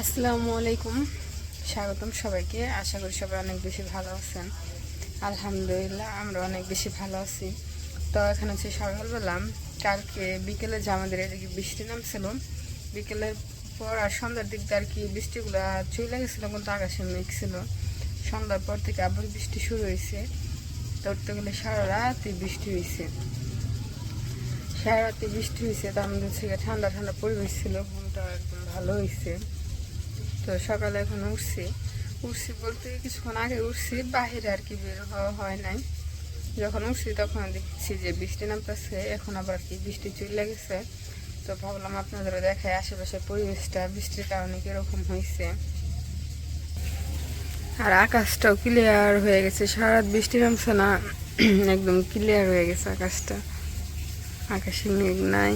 আসসালামু আলাইকুম, স্বাগতম সবাইকে। আশা করি সবাই অনেক বেশি ভালো আছেন। আলহামদুলিল্লাহ আমরা অনেক বেশি ভালো আছি। তো এখন হচ্ছে সকালবেলা, কালকে বিকেলে যে আমাদের এদিকে বৃষ্টি নামছিল, বিকেলের পর আর সন্ধ্যার দিক দিয়ে আর কি বৃষ্টিগুলো চলে গেছিল, কিন্তু আকাশে মেঘ ছিল। সন্ধ্যার পর থেকে আবার বৃষ্টি শুরু হয়েছে। ধরতে গেলে সারা রাতই বৃষ্টি হয়েছে, সারা রাতে বৃষ্টি হয়েছে। তার মধ্যে হচ্ছে ঠান্ডা ঠান্ডা পরিবেশ ছিল, ঘুমটা একদম ভালো হয়েছে। তো সকালে এখন উঠছি বলতে কিছুক্ষণ আগে উঠছি, বাহিরে আর কি বের হওয়া হয় নাই। যখন উঠছি তখন দেখছি যে বৃষ্টি নামতেছে, এখন আবার কি বৃষ্টি চলে গেছে। তো ভাবলাম আপনাদের দেখায় আশেপাশের পরিবেশটা বৃষ্টির কারণে কিরকম হয়েছে। আর আকাশটাও ক্লিয়ার হয়ে গেছে, সারা রাত বৃষ্টি নামছে না, একদম ক্লিয়ার হয়ে গেছে আকাশটা, আকাশে মেঘ নাই।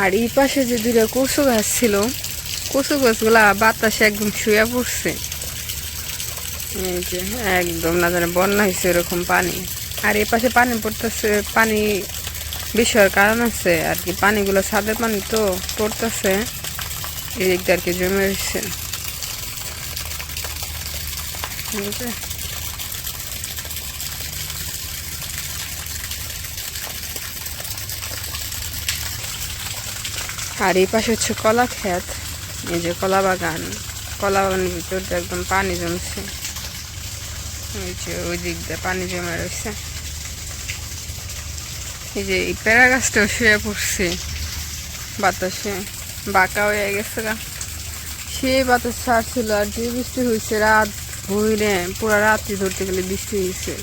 আর এই পাশে যে দুটো কচু গাছ ছিল, কচু গাছগুলা বাতাসে একদম শুয়ে পড়ছে। এই যে একদম না জানে বন্যা হয়েছে এরকম পানি। আর এই পাশে পানি পড়তেছে, পানি বেশি হওয়ার কারণ আছে আর কি, পানিগুলো ছাদের পানি তো পড়তেছে, এই দিকটা আর কি জমে রয়েছে। আর এই পাশে হচ্ছে কলা ক্ষেত, এই যে কলা বাগান, কলা বাগানের ভিতর দিয়ে একদম পানি জমছে। এই যে ওই দিক দিয়ে পানি জমে রয়েছে। এই যে এই পেড়া গাছটাও শুয়ে পড়ছে বাতাসে, বাঁকা হয়ে গেছে গা। সেই বাতাস ছাড়ছিল আর যে বৃষ্টি হয়েছে রাত ভোরে, পুরা রাত্রি ধরতে গেলে বৃষ্টি হয়েছে।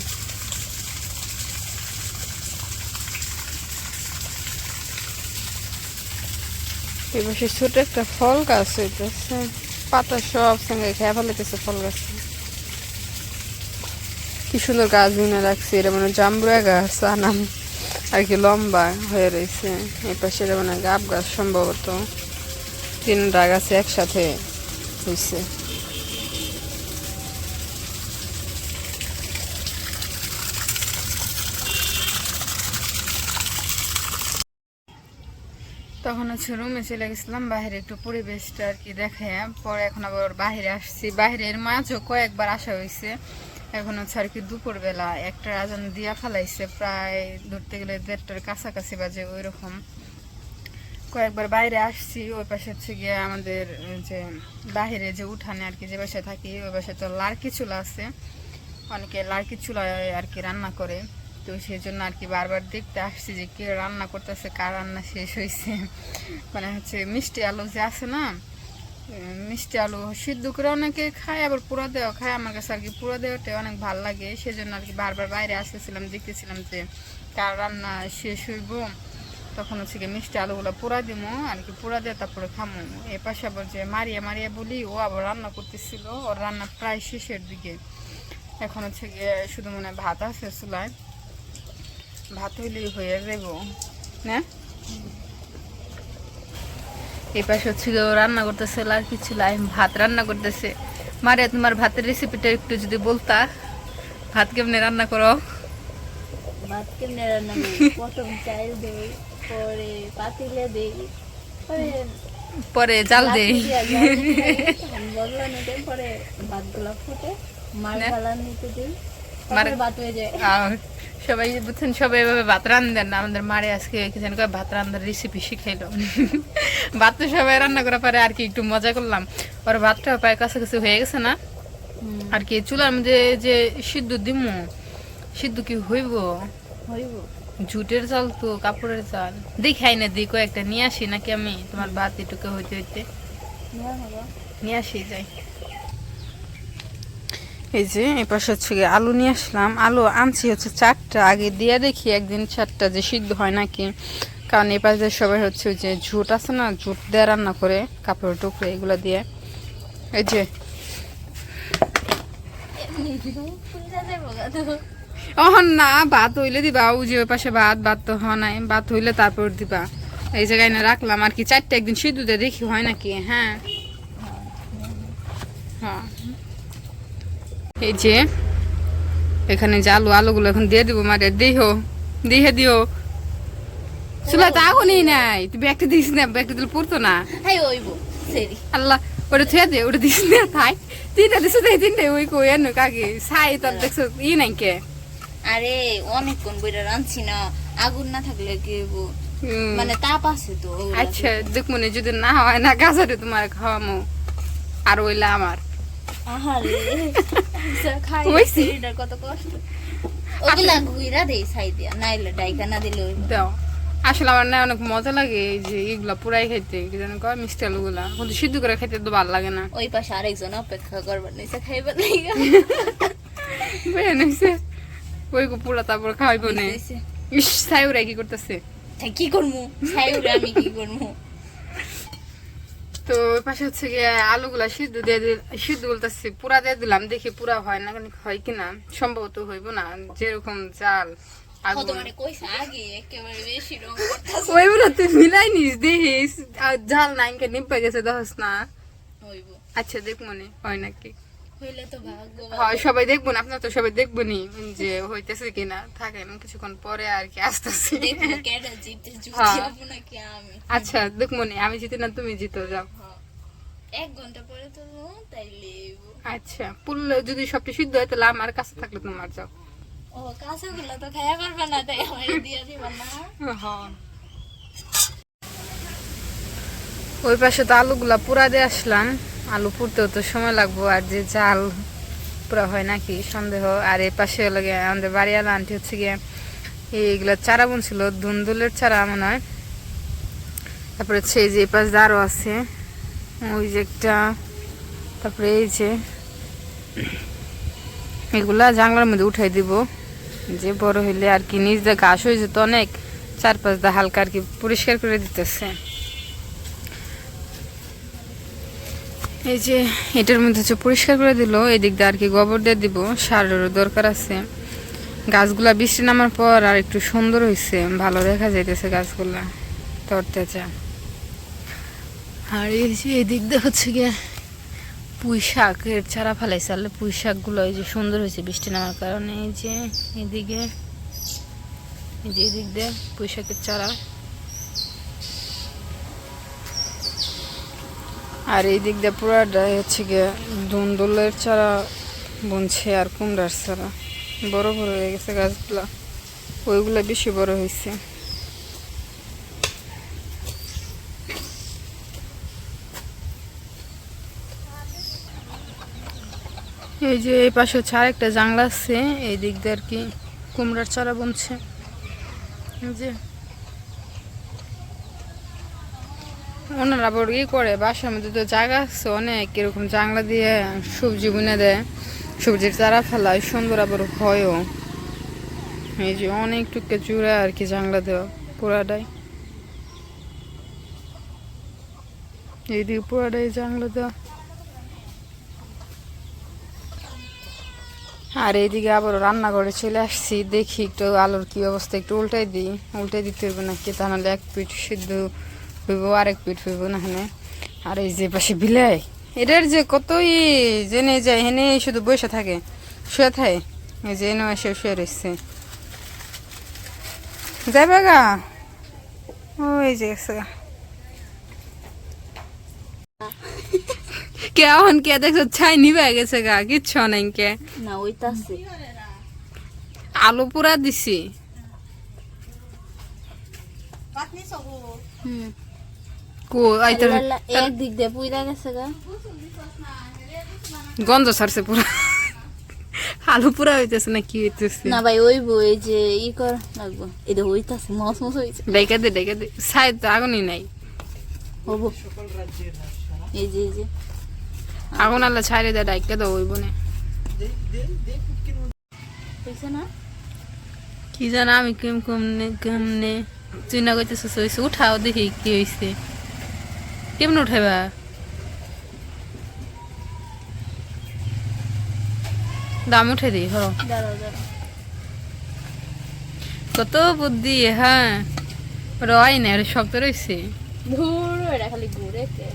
এবার সে ছোট একটা ফল গাছ হইতেছে, পাতা সব সঙ্গে খেয়ে ফেলাইতেছে ফল গাছ। কি সুন্দর গাছ বুনে রাখছে, এটা মানে জাম্বুরা গাছ আনাম আর কি, লম্বা হয়ে রয়েছে। এই পাশে এটা মানে গাব গাছ, সম্ভবত তিনটা গাছে একসাথে হয়েছে। তখন হচ্ছে রুমে চলে গেছিলাম, বাইরে একটু পরিবেশটা আর কি দেখে, পরে এখন আবার বাইরে আসছি। বাইরের মাঝও কয়েকবার আসা হয়েছে। এখন হচ্ছে আর কি দুপুরবেলা একটা আজান দিয়া ফেলাইছে, প্রায় ধরতে গেলে 1:30টার কাছাকাছি বাজে ওই রকম। কয়েকবার বাইরে আসছি। ওই পাশে হচ্ছে গিয়ে আমাদের যে বাহিরে যে উঠানে আর কি, যে বাসায় থাকি ওই বাসায় তো লার্কি চুলা আছে, অনেকে লার্কি চুলায় আর কি রান্না করে। তো সেই জন্য আর কি বারবার দেখতে আসছি যে কে রান্না করতেছে, কার রান্না শেষ হয়েছে। মানে হচ্ছে মিষ্টি আলু যে আছে না, মিষ্টি আলু সিদ্ধ করে অনেকে খায়, আবার পুরা দেওয়া খায়। আমার কাছে আর কি পুরা দেওয়াটা অনেক ভালো লাগে, সেজন্য আর কি বারবার বাইরে আসতেছিলাম, দেখতেছিলাম যে কার রান্না শেষ হইব। তখন হচ্ছে কি মিষ্টি আলুগুলো পোড়া দিব আর কি, পোড়া দিয়ে তারপরে খামো। এ পাশে আবার যে মারিয়া মারিয়া বলি, ও আবার রান্না করতেছিল, ওর রান্না প্রায় শেষের দিকে। এখন হচ্ছে গিয়ে শুধু মনে হয় ভাত আছে চুলায়, ভাত হইলেই হয়ে যাব না। এই পাশে হচ্ছে গিয়ে ও রান্না করতেছে, আর কি ছিল ভাত রান্না করতেছে। মারিয়া, তোমার ভাতের রেসিপিটা একটু যদি বলতা, ভাত কেমনে রান্না করো? ভাত কেমনে রান্না করি? প্রথম চাল দেই, পরে পাতিলে দেই, পরে পরে জাল দেই, বদলা নিতে, পরে ভাতগুলা ফুটে মার না? ঢালা নিতে দিই, মার তারপরে ভাত হয়ে যায়। সবাই বুঝছেন, সবাই এভাবে ভাত রান্ধেন না। আমাদের মারে আজকে কি জানি কয় ভাত রান্নার রেসিপি শিখাইলো। ভাত তো সবাই রান্না করা পারে আর কি, একটু মজা করলাম। পরে ভাতটা প্রায় কাছাকাছি হয়ে গেছে না আর কি, চুলার মধ্যে যে সিদ্ধ দিমু, সিদ্ধ কি হইব? হইব। ঝুটের চাল তো, কাপড়ের চাল দেখাই না, দিই কয়েকটা নিয়ে আসি নাকি আমি, তোমার ভাত এটুকু হইতে হইতে নিয়ে আসি যাই। এই যে এই পাশে হচ্ছে গিয়ে আলু নিয়ে আসলাম, আলু আনছি হচ্ছে 4টা, আগে দিয়ে দেখি একদিন 4টা যে সিদ্ধ হয় নাকি। কারণ এই পাশে সবাই হচ্ছে যে ঝুট আছে না, ঝুট দিয়ে রান্না করে, কাপড়ের টুকরো এগুলো দিয়ে। এই যে না, ভাত হইলে দিবা, ও যে ওই পাশে ভাত ভাত তো হয় নাই, ভাত হইলে তারপর দিবা। এই জায়গায় না রাখলাম আর কি, 4টা একদিন সিদ্ধ দিয়ে দেখি হয় নাকি। হ্যাঁ হ্যাঁ, এই যে এখানে যে আলুগুলো এখন দিয়ে দিব মারে দিও চুলাতে আগুনই নাই তুই ব্যাগটা দিস না, ব্যাগটা দিলে পড়তো না। হাই ওইবো সেরি আল্লাহ ওটা থুয়া দে, ওটা দিস না থাই তিনটা দিস তিনটে ওই কই এনো কাকে ছাই তোর দেখছো নাই কে। আরে অনেকক্ষণ বইটা রাঁধছি না, আগুন না থাকলে কি হইবো, মানে তাপ আছে তো। আচ্ছা দেখ মনে যদি না হয় না গাছারে তোমার খাওয়ামো আর ওইলা আমার আহারে খাই হইছে। এটার কত কষ্ট। ওগুলা গুইরা দেই ছাই দিয়া, নাইলে ডাইকা না দিলে হইবো। দাও আসলে আমার না অনেক মজা লাগে এই যে এগুলা পুরাই খাইতে, কি জানি কয় মিষ্টি আলুগুলা, কিন্তু সিদ্ধ করে খাইতে তো ভালো লাগে না। ওই পাশে আরেকজন অপেক্ষা করবার নিচে খাইবার লাগা বেন হইছে ওই গো পুরা তারপর খাইবো না। ইস ছাইউরা কি করতেছে, কি করমু ছাইউরে আমি কি করমু। তো ওই পাশে হচ্ছে গিয়ে আলুগুলা সিদ্ধ বলতেছি পুরা দিয়ে দিলাম, দেখি পুরা হয় না হয় কিনা, সম্ভবত হইব না, যেরকম চাল আগুন তোমারে কইছে আগে একেবারে বেশি রং করতাছ ওইগুলো তুই মিলাই নিস দেখিস, আর ঝাল নাইনকে নিপে গেছে দহস না। হইবো, আচ্ছা দেখ মনে হয় নাকি, হইলে তো ভাগ্য হয় সবাই দেখবো না, আপনার তো সবাই দেখবো নি যে হইতেছে কিনা, থাকেন কিছুক্ষণ পরে আর কি আসতেছি। দেখো কেডা জিতে জুতি যাবো নাকি আমি। আচ্ছা দেখ মনে আমি জিতে না তুমি জিতো যাও। 1 ঘন্টা পরে তো তাইলে আচ্ছা পুরো যদি সবটা সিদ্ধ হয় তাহলে আমার কাছে থাকলে তোমার যাও। ও কাঁচাগুলো তো খাইয়া পারবা না, তাই আমারে দিয়া দিবা না। ওই পাশে তো আলুগুলা পুরা দিয়ে আসলাম, আলু পুড়তেও তো সময় লাগবো, আর যে চাল পুরা হয় নাকি সন্দেহ। আর এই পাশে লাগে আমাদের বাড়িওয়ালা আন্টি হচ্ছে গিয়ে এইগুলা চারা বুনছিল, ধুন্দুলের চারা মনে হয়। তারপরে হচ্ছে এই যে এই পাশ আরও আছে, ওই যে একটা, তারপরে এই যে এগুলা জাংলার মধ্যে উঠাই দিব, যে বড় হইলে আর কি নিজ দিয়ে ঘাস হয়ে যেত অনেক, 4-5 দা হালকা আর কি পরিষ্কার করে দিতেছে। এই যে এটার মধ্যে হচ্ছে পরিষ্কার করে দিল, এদিক দিয়ে আর কি গোবর দিয়ে দিব, সারেরও দরকার আছে। গাছগুলা বৃষ্টি নামার পর আর একটু সুন্দর হয়েছে, ভালো দেখা যাইতেছে গাছগুলা তরতাজা। আর এই যে এদিক দিয়ে হচ্ছে গিয়ে পুঁই শাকের চারা ফেলাইছে, আলে পুঁই শাকগুলো এই যে সুন্দর হয়েছে বৃষ্টি নামার কারণে। এই যে এদিকে এই যে এদিক দিয়ে পুঁই শাকের চারা, আর এই দিক দিয়ে পুরাটাই হচ্ছে গিয়ে ধুন্দুলের চারা বুনছে আর কুমড়ার চারা, বড় বড় হয়ে গেছে গাছগুলা, ওইগুলা বেশি বড় হয়েছে। এই যে এই পাশে হচ্ছে আরেকটা জাংলা আছে, এই দিক দিয়ে আর কি কুমড়ার চারা বুনছে। এই যে ওনারা আবার ই করে, বাসার মধ্যে তো জায়গা আছে অনেক, এরকম জাংলা দিয়ে সবজি বুনে দেয়, সবজির চারা ফেলায় সুন্দর আবার হয়ও। এই যে অনেক টুকে চূড়া আর কি জাংলা দেওয়া পুরাটাই, এইদিকে পুরাটাই জাংলা দেওয়া। আর এইদিকে আবার রান্নাঘরে চলে আসছি, দেখি একটু আলুর কি অবস্থা, একটু উল্টাই দিতে হবে নাকি, তাহলে 1 পিঠ সিদ্ধ হইব আর 1 পিঠ হইব না হেনে। আর এই যে পাশে বিলাই, এটার যে কতই জেনে যায় হেনে শুধু বসে থাকে, শুয়ে থাকে, এই যে এনে এসে শুয়ে রয়েছে, যাইবা গা ওই যে গেছে গা। কেমন কে দেখছো ছাই নিবে গেছে গা, কিচ্ছু নাই কে না ওইতাছে আলু পুরা দিছি। একদিক দিয়ে পুইরা গেছে গা, গন্ধ ছাড়ছে পুরা, আলু পুরা হইতেছে না কি হইতেছে না ভাই ওইবো, এই যে ই কর লাগবো, এটা হইতাছে মস মস হইছে, ডাইকা দে ছাই তো আগুনই নাই, হবো এই যে আগুন আল্লাহ ছাইরে দেয় ডাইকা দাও হইব না। হইছে না কি জানা আমি কেমনে তুই না কইতেছিস হইছে, উঠাও দেখি কি হইছে, কেমনে উঠাইবা, দাম উঠে দিই হ, দাঁড়াও কত বুদ্ধি। হ্যাঁ রয় না শক্ত রয়েছে, ধুর এটা খালি ঘুরে কে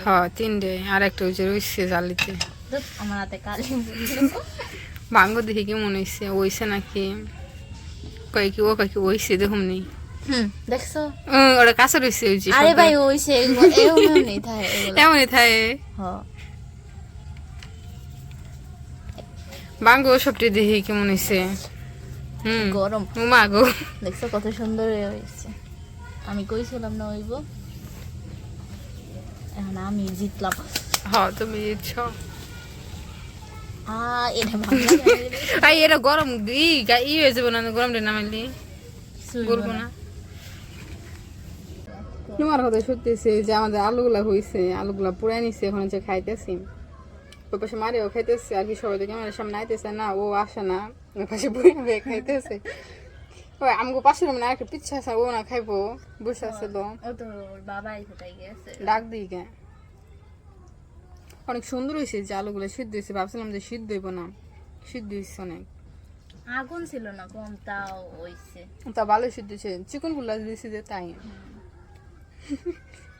হ্যাঁ 3টে, আর একটা ওই যে রইছে জালিতে। ধুৎ, আমার হাতে কালি ভাঙ্গ দেখি কি মনে হইছে নাকি, কয় কি ওইছে দেখুন নি। দেখছো? ওরা কাছে রইছে ওই যে আরে ভাই ওইছে এমন নেই থাকে এগুলো। এমনই থাকে হ্যাঁ ভাঙ্গ সবটি দেখি কেমন হইছে। গরম মা গো, দেখছো কত সুন্দর হয়েছে। আমি কইছিলাম না হইব, এখন আমি জিতলাম। হ্যাঁ তুমি ইচ্ছ। এটা ভালো লাগে। আই এটা গরম ই হয়ে যাবো না, গরম দিয়ে নামাইলি বলবো না। তোমার কথা সত্যি যে আমাদের আলুগুলা হয়েছে, আলুগুলা পুরাই নিছে, এখন হচ্ছে খাইতেছি। ওই পাশে মারিও খাইতেছে, আর কি সবাই তো ক্যামেরার সামনে আইতেছে না, ও আসে না, ওই পাশে বইয়ে খাইতেছে। ওই আমগো পাশের মানে একটা পিচ্ছা আছে, ও না খাইবো বসে আছিল। ও তো ওর বাবা এসে তাই গেছে। ডাক দিই কে, অনেক সুন্দর হয়েছে যে আলুগুলো সিদ্ধ হয়েছে, ভাবছিলাম যে সিদ্ধ হইব না, সিদ্ধ হয়েছে অনেক। আগুন ছিল না কম, তাও হইছে। তা ভালো সিদ্ধ হয়েছে, চিকন গুলা দিয়েছি যে তাই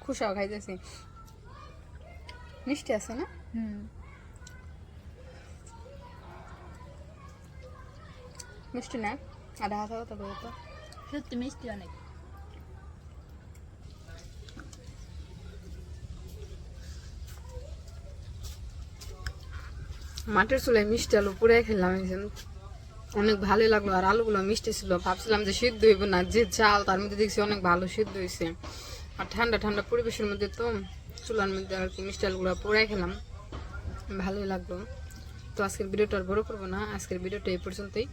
খুশাও খাইতেছি। মিষ্টি আছে না? মিষ্টি না, আধা হাতা কথা বলতো। সত্যি মিষ্টি অনেক। মাটির চুলায় মিষ্টি আলু পুরাই খেলাম, অনেক ভালোই লাগলো। আর আলুগুলো মিষ্টি ছিল, ভাবছিলাম যে সিদ্ধ হইব না, যে চাল তার মধ্যে দেখছি অনেক ভালো সিদ্ধ হয়েছে। আর ঠান্ডা ঠান্ডা পরিবেশের মধ্যে তো চুলার মধ্যে আর কি মিষ্টি আলুগুলো পুরাই খেলাম, ভালোই লাগলো। তো আজকের ভিডিওটা আর বড় করবো না, আজকের ভিডিওটা এই পর্যন্তই।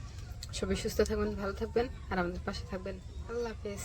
সবাই সুস্থ থাকবেন, ভালো থাকবেন, আর আমাদের পাশে থাকবেন। আল্লাহ হাফেজ।